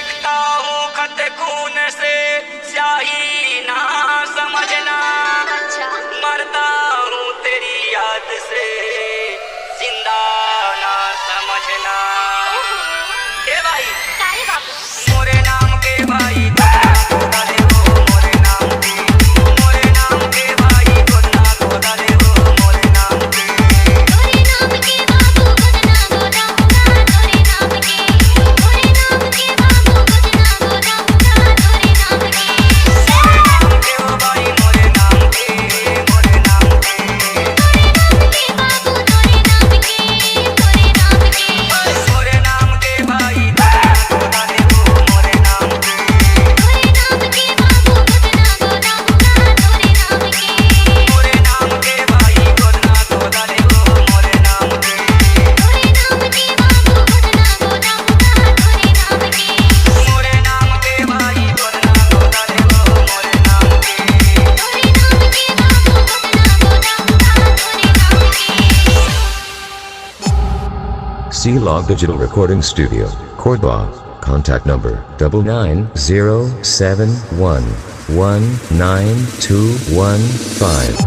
लिखता हूँ खत खून से, स्याही ना समझना। अच्छा। मरता हूँ तेरी याद से, जिंदा ना समझना। ए भाई काहे बाबू? मोरे नाम के भाई गोदना गोदा ले हो, मोरे नाम के, मोरे नाम के भाई गोदना गोदा ले हो, मोरे नाम के। तोरे नाम के बाबू गोदना गोदाऊंगा, तोरे नाम के, तोरे नाम के बाबू गोदना गोदाऊंगा, तोरे नाम के। नाम के हो भाई मोरे नाम के, मोरे नाम के। तोरे नाम के बाबू तोरे नाम के, तोरे नाम के। मोरे नाम के भाई गोदना गोदा ले हो, मोरे नाम के। तोरे नाम के बाबू गोदना गोदाऊंगा, तोरे नाम के। मोरे नाम के भाई गोदना गोदा ले हो, मोरे नाम के। तोरे नाम के बाबू गोदना गोदाऊंगा, तोरे नाम के। मोरे नाम के भाई गोदना गोदा ले हो, मोरे नाम के। तोरे नाम के बाबू गोदना गोदाऊंगा, तोरे नाम के। C-Log Digital Recording Studio, Cordoba. Contact number 99071192115.